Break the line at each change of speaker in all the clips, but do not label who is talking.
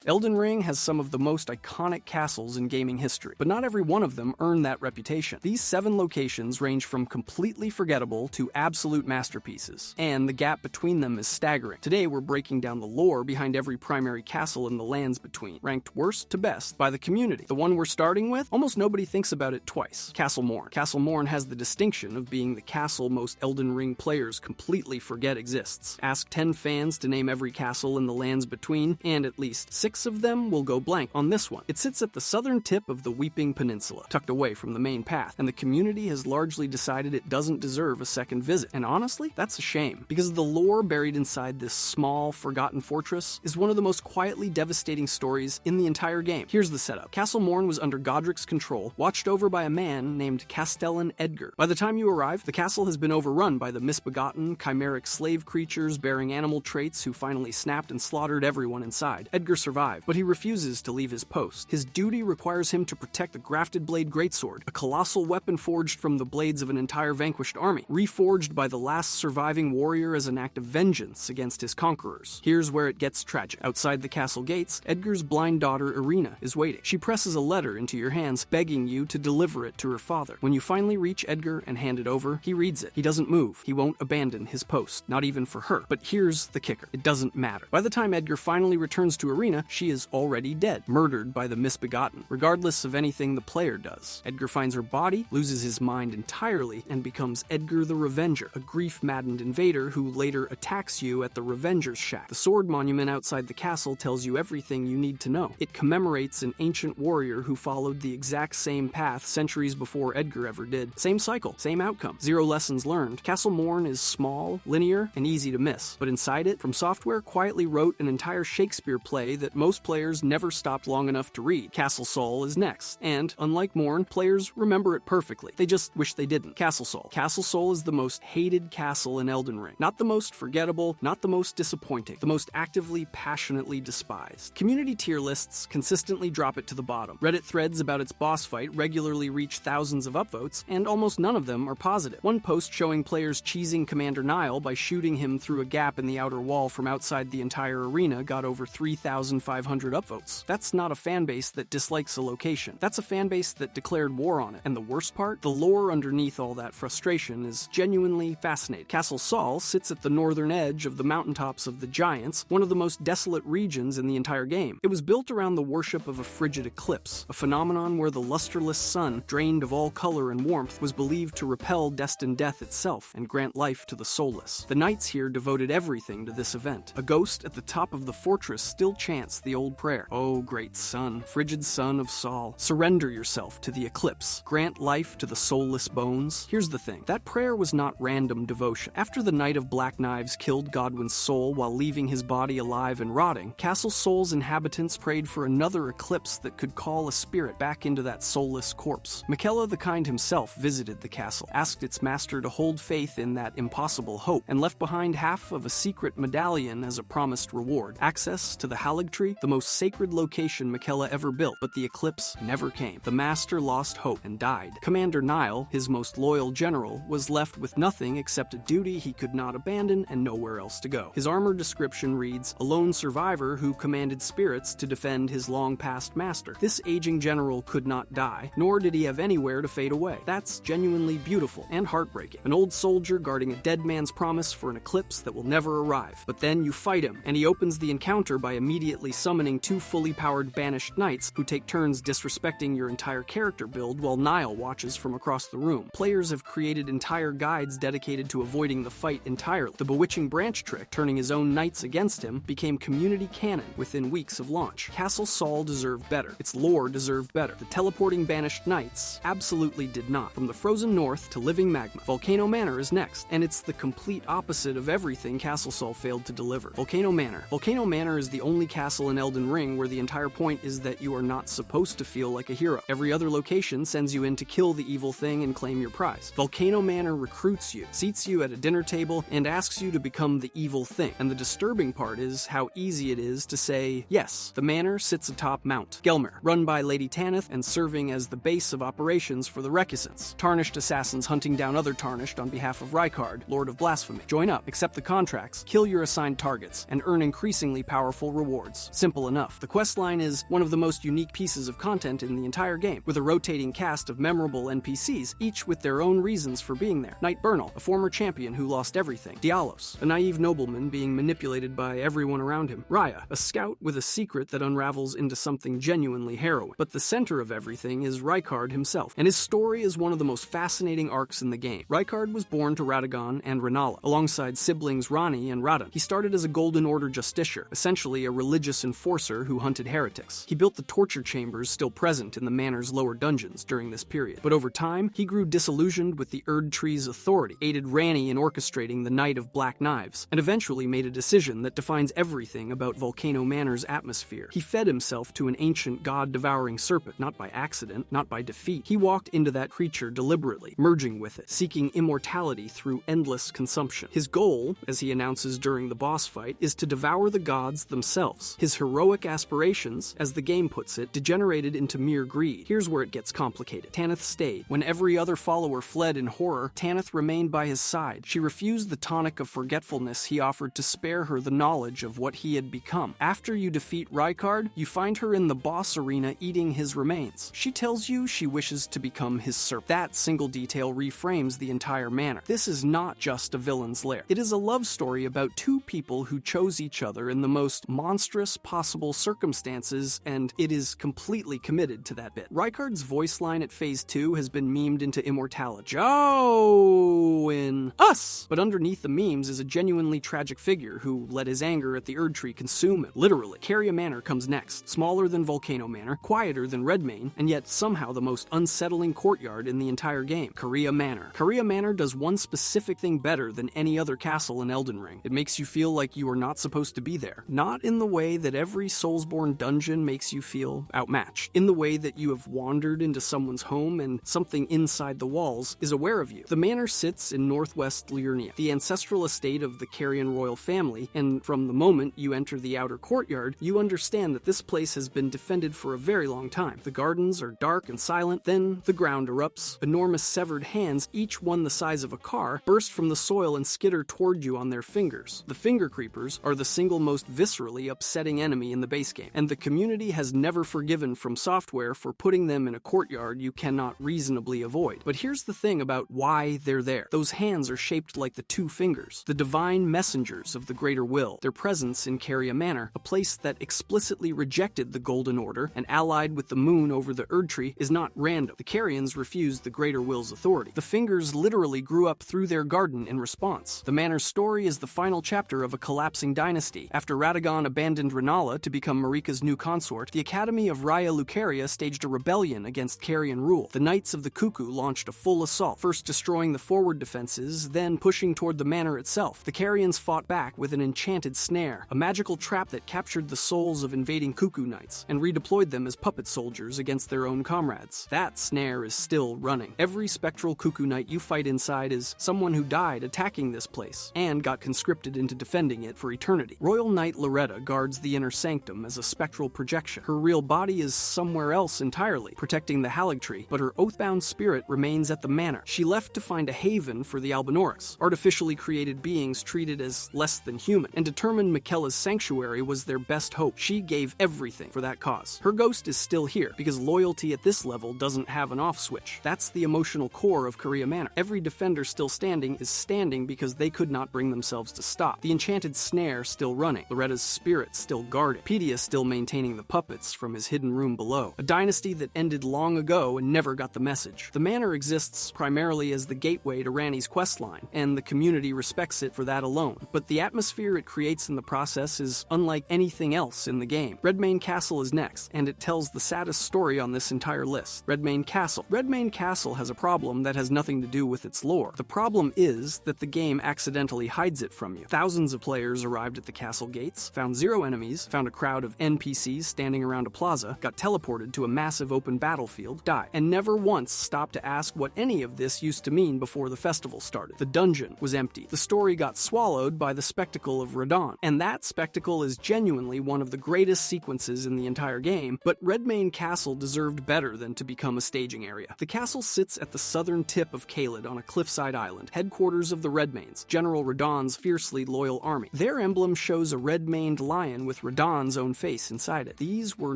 Elden Ring has some of the most iconic castles in gaming history, but not every one of them earned that reputation. These 7 locations range from completely forgettable to absolute masterpieces, and the gap between them is staggering. Today we're breaking down the lore behind every primary castle in the lands between, ranked worst to best by the community. The one we're starting with, almost nobody thinks about it twice. Castle Morn. Castle Morn has the distinction of being the castle most Elden Ring players completely forget exists. Ask 10 fans to name every castle in the lands between, and at least 6 of them will go blank on this one. It sits at the southern tip of the Weeping Peninsula, tucked away from the main path, and the community has largely decided it doesn't deserve a second visit. And honestly, that's a shame, because the lore buried inside this small, forgotten fortress is one of the most quietly devastating stories in the entire game. Here's the setup. Castle Morn was under Godric's control, watched over by a man named Castellan Edgar. By the time you arrive, the castle has been overrun by the misbegotten, chimeric slave creatures bearing animal traits who finally snapped and slaughtered everyone inside. Edgar survived, but he refuses to leave his post. His duty requires him to protect the Grafted Blade Greatsword, a colossal weapon forged from the blades of an entire vanquished army, reforged by the last surviving warrior as an act of vengeance against his conquerors. Here's where it gets tragic. Outside the castle gates, Edgar's blind daughter Irina is waiting. She presses a letter into your hands, begging you to deliver it to her father. When you finally reach Edgar and hand it over, he reads it. He doesn't move. He won't abandon his post, not even for her. But here's the kicker. It doesn't matter. By the time Edgar finally returns to Irina, she is already dead, murdered by the misbegotten, regardless of anything the player does. Edgar finds her body, loses his mind entirely, and becomes Edgar the Revenger, a grief-maddened invader who later attacks you at the Revenger's Shack. The sword monument outside the castle tells you everything you need to know. It commemorates an ancient warrior who followed the exact same path centuries before Edgar ever did. Same cycle, same outcome. 0 lessons learned. Castle Morn is small, linear, and easy to miss. But inside it, From Software quietly wrote an entire Shakespeare play that most players never stopped long enough to read. Castle Sol is next, and, unlike Morn, players remember it perfectly. They just wish they didn't. Castle Sol. Castle Sol is the most hated castle in Elden Ring. Not the most forgettable, not the most disappointing, the most actively, passionately despised. Community tier lists consistently drop it to the bottom. Reddit threads about its boss fight regularly reach thousands of upvotes, and almost none of them are positive. One post showing players cheesing Commander Nile by shooting him through a gap in the outer wall from outside the entire arena got over 3,500 upvotes. That's not a fanbase that dislikes a location. That's a fanbase that declared war on it. And the worst part? The lore underneath all that frustration is genuinely fascinating. Castle Sol sits at the northern edge of the mountaintops of the Giants, one of the most desolate regions in the entire game. It was built around the worship of a frigid eclipse, a phenomenon where the lusterless sun, drained of all color and warmth, was believed to repel destined death itself and grant life to the soulless. The knights here devoted everything to this event. A ghost at the top of the fortress still chants the old prayer. "O great sun, frigid son of Sol, surrender yourself to the eclipse. Grant life to the soulless bones." Here's the thing. That prayer was not random devotion. After the Knight of Black Knives killed Godwin's soul while leaving his body alive and rotting, Castle Sol's inhabitants prayed for another eclipse that could call a spirit back into that soulless corpse. Miquella the Kind himself visited the castle, asked its master to hold faith in that impossible hope, and left behind half of a secret medallion as a promised reward. Access to the Haligtree, the most sacred location Miquella ever built, but the eclipse never came. The master lost hope and died. Commander Nile, his most loyal general, was left with nothing except a duty he could not abandon and nowhere else to go. His armor description reads, "A lone survivor who commanded spirits to defend his long-past master." This aging general could not die, nor did he have anywhere to fade away. That's genuinely beautiful and heartbreaking. An old soldier guarding a dead man's promise for an eclipse that will never arrive. But then you fight him, and he opens the encounter by immediately summoning 2 fully powered banished knights who take turns disrespecting your entire character build while Nile watches from across the room. Players have created entire guides dedicated to avoiding the fight entirely. The bewitching branch trick, turning his own knights against him, became community canon within weeks of launch. Castle Sol deserved better. Its lore deserved better. The teleporting banished knights absolutely did not. From the frozen north to living magma, Volcano Manor is next, and it's the complete opposite of everything Castle Sol failed to deliver. Volcano Manor. Volcano Manor is the only castle in Elden Ring where the entire point is that you are not supposed to feel like a hero. Every other location sends you in to kill the evil thing and claim your prize. Volcano Manor recruits you, seats you at a dinner table, and asks you to become the evil thing. And the disturbing part is how easy it is to say yes. The manor sits atop Mount Gelmir, run by Lady Tanith and serving as the base of operations for the Recusants, tarnished assassins hunting down other tarnished on behalf of Rykard, Lord of Blasphemy. Join up, accept the contracts, kill your assigned targets, and earn increasingly powerful rewards. Monsters. Simple enough. The questline is one of the most unique pieces of content in the entire game, with a rotating cast of memorable NPCs, each with their own reasons for being there. Knight Bernal, a former champion who lost everything. Dialos, a naive nobleman being manipulated by everyone around him. Raya, a scout with a secret that unravels into something genuinely harrowing. But the center of everything is Rykard himself, and his story is one of the most fascinating arcs in the game. Rykard was born to Radagon and Renala, alongside siblings Rani and Radan. He started as a Golden Order justiciar, essentially a religious enforcer who hunted heretics. He built the torture chambers still present in the manor's lower dungeons during this period. But over time, he grew disillusioned with the Erd Tree's authority, aided Ranni in orchestrating the Night of Black Knives, and eventually made a decision that defines everything about Volcano Manor's atmosphere. He fed himself to an ancient god-devouring serpent, not by accident, not by defeat. He walked into that creature deliberately, merging with it, seeking immortality through endless consumption. His goal, as he announces during the boss fight, is to devour the gods themselves. His heroic aspirations, as the game puts it, degenerated into mere greed. Here's where it gets complicated. Tanith stayed. When every other follower fled in horror, Tanith remained by his side. She refused the tonic of forgetfulness he offered to spare her the knowledge of what he had become. After you defeat Rykard, you find her in the boss arena eating his remains. She tells you she wishes to become his servant. That single detail reframes the entire manor. This is not just a villain's lair. It is a love story about two people who chose each other in the most monstrous possible circumstances, and it is completely committed to that bit. Rykard's voice line at Phase 2 has been memed into immortality. Join us! But underneath the memes is a genuinely tragic figure who let his anger at the Erd Tree consume him. Literally. Caria Manor comes next, smaller than Volcano Manor, quieter than Redmane, and yet somehow the most unsettling courtyard in the entire game. Caria Manor. Caria Manor does one specific thing better than any other castle in Elden Ring. It makes you feel like you are not supposed to be there. Not in the way that every Soulsborne dungeon makes you feel outmatched. In the way that you have wandered into someone's home and something inside the walls is aware of you. The manor sits in northwest Liurnia, the ancestral estate of the Carian royal family, and from the moment you enter the outer courtyard, you understand that this place has been defended for a very long time. The gardens are dark and silent, then the ground erupts. Enormous severed hands, each one the size of a car, burst from the soil and skitter toward you on their fingers. The finger creepers are the single most viscerally upsetting enemy in the base game, and the community has never forgiven From Software for putting them in a courtyard you cannot reasonably avoid. But here's the thing about why they're there. Those hands are shaped like the two fingers, the divine messengers of the greater will. Their presence in Caria Manor, a place that explicitly rejected the Golden Order and allied with the moon over the Erd Tree, is not random. The Carians refused the greater will's authority. The fingers literally grew up through their garden in response. The manor's story is the final chapter of a collapsing dynasty. After Radagon abandoned Renala to become Marika's new consort, the Academy of Raya Lucaria staged a rebellion against Carian rule. The Knights of the Cuckoo launched a full assault, first destroying the forward defenses, then pushing toward the manor itself. The Carians fought back with an enchanted snare, a magical trap that captured the souls of invading Cuckoo Knights and redeployed them as puppet soldiers against their own comrades. That snare is still running. Every spectral Cuckoo Knight you fight inside is someone who died attacking this place and got conscripted into defending it for eternity. Royal Knight Loretta guards the inner sanctum as a spectral projection. Her real body is somewhere else entirely, protecting the Haligtree, but her oathbound spirit remains at the manor. She left to find a haven for the Albinorics, artificially created beings treated as less than human, and determined Mikella's sanctuary was their best hope. She gave everything for that cause. Her ghost is still here, because loyalty at this level doesn't have an off switch. That's the emotional core of Caria Manor. Every defender still standing is standing because they could not bring themselves to stop. The enchanted snare still running, Loretta's spirit still guarded, Pedia still maintaining the puppets from his hidden room below. A dynasty that ended long ago and never got the message. The manor exists primarily as the gateway to Ranni's questline, and the community respects it for that alone. But the atmosphere it creates in the process is unlike anything else in the game. Redmane Castle is next, and it tells the saddest story on this entire list. Redmane Castle. Redmane Castle has a problem that has nothing to do with its lore. The problem is that the game accidentally hides it from you. Thousands of players arrived at the castle gates, found 0 enemies, found a crowd of NPCs standing around a plaza, got teleported to a massive open battlefield, died, and never once stopped to ask what any of this used to mean before the festival started. The dungeon was empty. The story got swallowed by the spectacle of Radahn, and that spectacle is genuinely one of the greatest sequences in the entire game, but Redmane Castle deserved better than to become a staging area. The castle sits at the southern tip of Caelid on a cliffside island, headquarters of the Redmanes, General Radahn's fiercely loyal army. Their emblem shows a red-maned lion with with Radahn's own face inside it. These were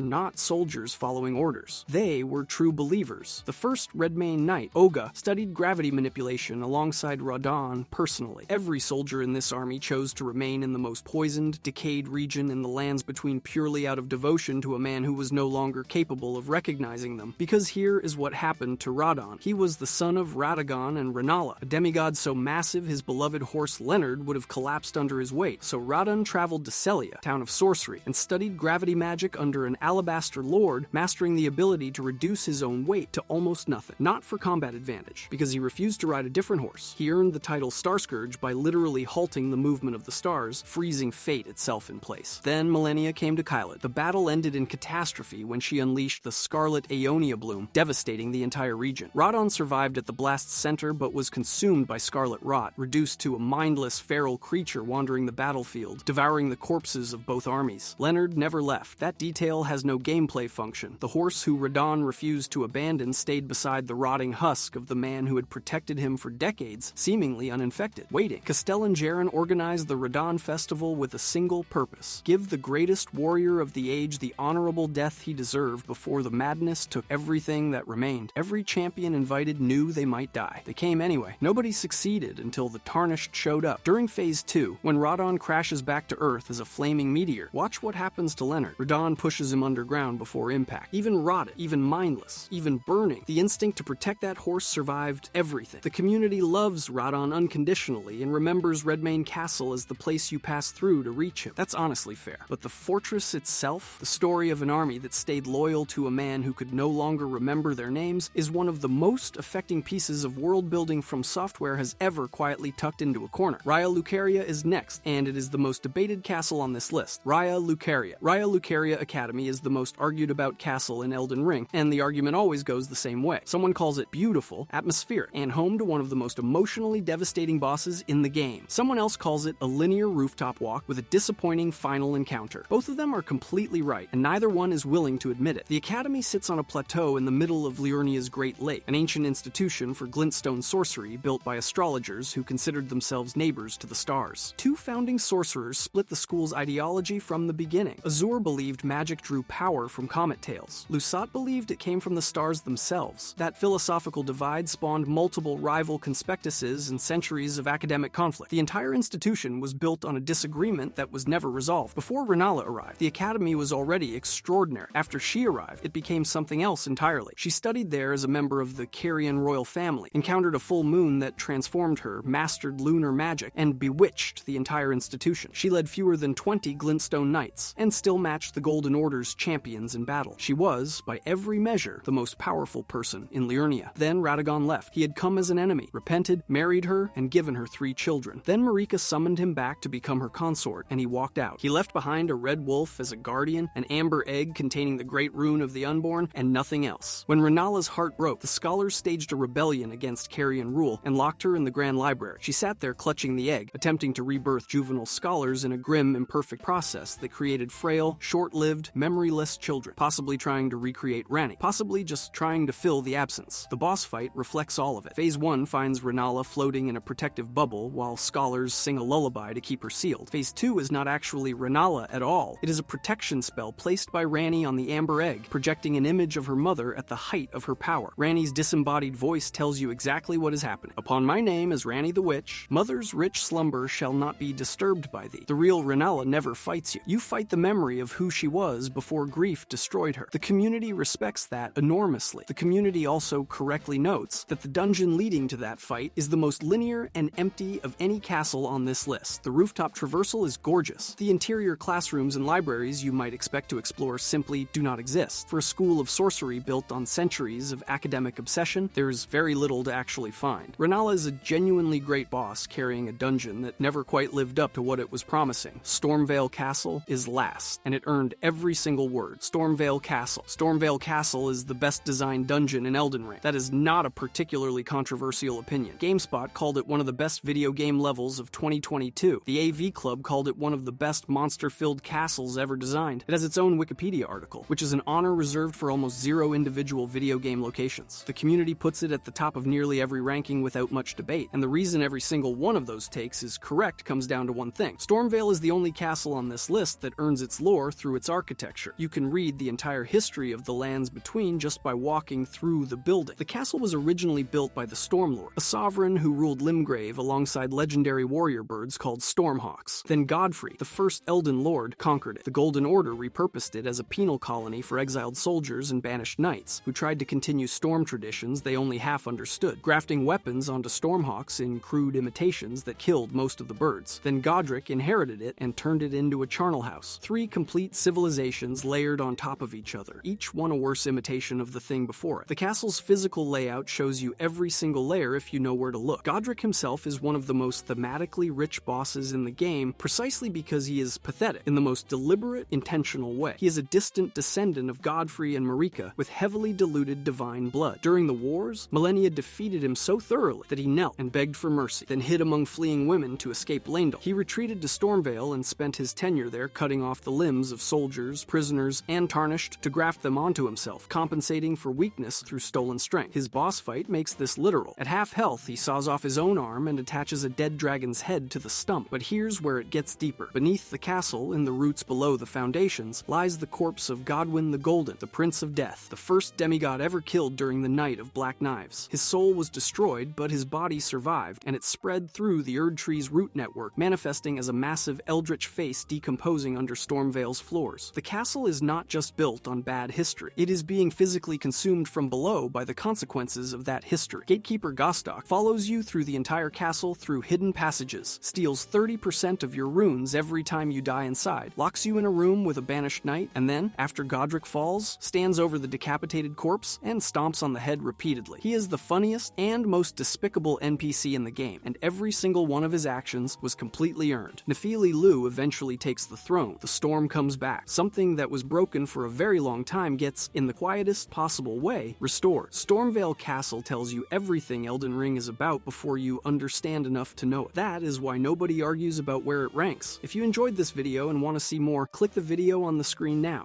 not soldiers following orders. They were true believers. The first Redmane Knight, Oga, studied gravity manipulation alongside Radahn personally. Every soldier in this army chose to remain in the most poisoned, decayed region in the lands between purely out of devotion to a man who was no longer capable of recognizing them. Because here is what happened to Radahn. He was the son of Radagon and Rennala, a demigod so massive his beloved horse Leonard would have collapsed under his weight. So Radahn traveled to Celia, town of sorcery, and studied gravity magic under an alabaster lord, mastering the ability to reduce his own weight to almost nothing. Not for combat advantage, because he refused to ride a different horse. He earned the title Starscourge by literally halting the movement of the stars, freezing fate itself in place. Then Millennia came to Kyled. The battle ended in catastrophe when she unleashed the Scarlet Aeonia bloom, devastating the entire region. Radahn survived at the blast's center but was consumed by scarlet rot, reduced to a mindless feral creature wandering the battlefield, devouring the corpses of both armies. Leonard never left. That detail has no gameplay function. The horse who Radahn refused to abandon stayed beside the rotting husk of the man who had protected him for decades, seemingly uninfected, waiting. Castellan Jaren organized the Radahn Festival with a single purpose: give the greatest warrior of the age the honorable death he deserved before the madness took everything that remained. Every champion invited knew they might die. They came anyway. Nobody succeeded until the Tarnished showed up. During Phase 2, when Radahn crashes back to Earth as a flaming meteor, watch what happens to Leonard. Radahn pushes him underground before impact. Even rotted, even mindless, even burning, the instinct to protect that horse survived everything. The community loves Radahn unconditionally and remembers Redmane Castle as the place you pass through to reach him. That's honestly fair. But the fortress itself, the story of an army that stayed loyal to a man who could no longer remember their names, is one of the most affecting pieces of world building From Software has ever quietly tucked into a corner. Raya Lucaria is next, and it is the most debated castle on this list. Raya Lucaria. Raya Lucaria Academy is the most argued about castle in Elden Ring, and the argument always goes the same way. Someone calls it beautiful, atmospheric, and home to one of the most emotionally devastating bosses in the game. Someone else calls it a linear rooftop walk with a disappointing final encounter. Both of them are completely right, and neither one is willing to admit it. The Academy sits on a plateau in the middle of Liurnia's Great Lake, an ancient institution for glintstone sorcery built by astrologers who considered themselves neighbors to the stars. Two founding sorcerers split the school's ideology from the beginning. Azur believed magic drew power from comet tails. Lusat believed it came from the stars themselves. That philosophical divide spawned multiple rival conspectuses and centuries of academic conflict. The entire institution was built on a disagreement that was never resolved. Before Rennala arrived, the Academy was already extraordinary. After she arrived, it became something else entirely. She studied there as a member of the Carian royal family, encountered a full moon that transformed her, mastered lunar magic, and bewitched the entire institution. She led fewer than 20 glintstone knights, and still matched the Golden Order's champions in battle. She was, by every measure, the most powerful person in Liurnia. Then Radagon left. He had come as an enemy, repented, married her, and given her 3 children. Then Marika summoned him back to become her consort, and he walked out. He left behind a red wolf as a guardian, an amber egg containing the great rune of the unborn, and nothing else. When Renala's heart broke, the scholars staged a rebellion against Carian rule and locked her in the Grand Library. She sat there clutching the egg, attempting to rebirth juvenile scholars in a grim, imperfect process that created frail, short-lived, memoryless children, possibly trying to recreate Ranni, possibly just trying to fill the absence. The boss fight reflects all of it. Phase 1 finds Rennala floating in a protective bubble while scholars sing a lullaby to keep her sealed. Phase 2 is not actually Rennala at all. It is a protection spell placed by Ranni on the amber egg, projecting an image of her mother at the height of her power. Ranni's disembodied voice tells you exactly what is happening. Upon my name as Ranni the Witch, mother's rich slumber shall not be disturbed by thee. The real Rennala never fights you. You fight the memory of who she was before grief destroyed her. The community respects that enormously. The community also correctly notes that the dungeon leading to that fight is the most linear and empty of any castle on this list. The rooftop traversal is gorgeous. The interior classrooms and libraries you might expect to explore simply do not exist. For a school of sorcery built on centuries of academic obsession, there's very little to actually find. Rennala is a genuinely great boss carrying a dungeon that never quite lived up to what it was promising. Stormvale Castle is last, and it earned every single word. Stormvale Castle. Stormvale Castle is the best designed dungeon in Elden Ring. That is not a particularly controversial opinion. GameSpot called it one of the best video game levels of 2022. The AV Club called it one of the best monster-filled castles ever designed. It has its own Wikipedia article, which is an honor reserved for almost 0 individual video game locations. The community puts it at the top of nearly every ranking without much debate, and the reason every single one of those takes is correct comes down to one thing. Stormvale is the only castle on this list that earns its lore through its architecture. You can read the entire history of the lands between just by walking through the building. The castle was originally built by the Stormlord, a sovereign who ruled Limgrave alongside legendary warrior birds called Stormhawks. Then Godfrey, the first Elden Lord, conquered it. The Golden Order repurposed it as a penal colony for exiled soldiers and banished knights, who tried to continue storm traditions they only half understood, grafting weapons onto Stormhawks in crude imitations that killed most of the birds. Then Godric inherited it and turned it into a charnel house. 3 complete civilizations layered on top of each other, each one a worse imitation of the thing before it. The castle's physical layout shows you every single layer if you know where to look. Godric himself is one of the most thematically rich bosses in the game precisely because he is pathetic in the most deliberate, intentional way. He is a distant descendant of Godfrey and Marika with heavily diluted divine blood. During the wars, Malenia defeated him so thoroughly that he knelt and begged for mercy, then hid among fleeing women to escape Leyndell. He retreated to Stormvale and spent his tenure there cutting off the limbs of soldiers, prisoners, and Tarnished to graft them onto himself, compensating for weakness through stolen strength. His boss fight makes this literal. At half health, he saws off his own arm and attaches a dead dragon's head to the stump. But here's where it gets deeper. Beneath the castle, in the roots below the foundations, lies the corpse of Godwyn the Golden, the Prince of Death, the first demigod ever killed during the Night of Black Knives. His soul was destroyed, but his body survived, and it spread through the Erd Tree's root network, manifesting as a massive eldritch face decomposing under Stormvale's floors. The castle is not just built on bad history. It is being physically consumed from below by the consequences of that history. Gatekeeper Gostok follows you through the entire castle through hidden passages, steals 30% of your runes every time you die inside, locks you in a room with a banished knight, and then, after Godric falls, stands over the decapitated corpse and stomps on the head repeatedly. He is the funniest and most despicable NPC in the game, and every single one of his actions was completely earned. Nephili Lu eventually takes the throne. The storm comes back. Something that was broken for a very long time gets, in the quietest possible way, restored. Stormvale Castle tells you everything Elden Ring is about before you understand enough to know it. That is why nobody argues about where it ranks. If you enjoyed this video and want to see more, click the video on the screen now.